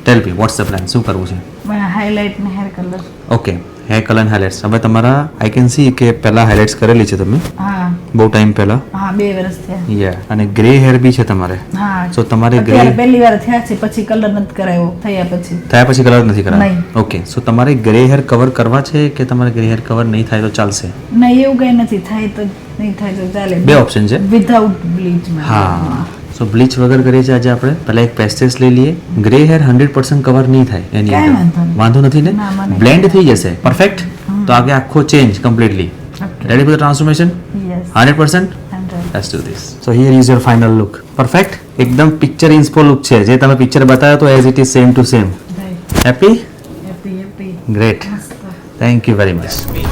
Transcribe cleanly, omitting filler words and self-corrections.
Tail me what's the plan, શું કરવું છે? હાઇલાઇટ ને hair colour. Okay, hair colour and highlights. હવે તમારા આઈ કેન સી કે પહેલા હાઇલાઇટ્સ કરેલી છે તમે હા બહુ ટાઈમ પહેલા. હા 2 વર્ષ થયા. યા, અને ગ્રે હેર બી છે તમારે. હા સો તમારે ગ્રે અત્યારે પહેલી વાર થયા છે, પછી કલર નથી કરાવ્યો. થયા પછી કલર નથી કરાવ્યો. નહીં. ઓકે, સો તમારે ગ્રે હેર કવર કરવા છે કે તમારે ગ્રે હેર કવર નહીં થાય તો ચાલશે? નહીં, એવું કઈ નથી. થાય તો નહીં થાય તો ચાલે. બે ઓપ્શન છે. Without bleach. હા, સો બ્લીચ વગર કરીએ છીએ આજે આપણે. પહેલા એક પેસ્ટેલ્સ લઈ લઈએ. ગ્રે હેર 100% કવર નહીં થાય એની કાંઈ અંદર. વાંધો નહીં. વાંધો નથી ને? ના, મને બ્લેન્ડ થઈ જશે. પરફેક્ટ. તો આગે આખો change completely. Ready for the transformation? Yes. 100%? Let's do this. So here is your final look. Perfect. એકદમ પિક્ચર ઇન્સ્પો લુક છે. જે તમે પિક્ચર બતાવ્યો તો as it is same to same. Happy? Happy. Great. Thank you very much.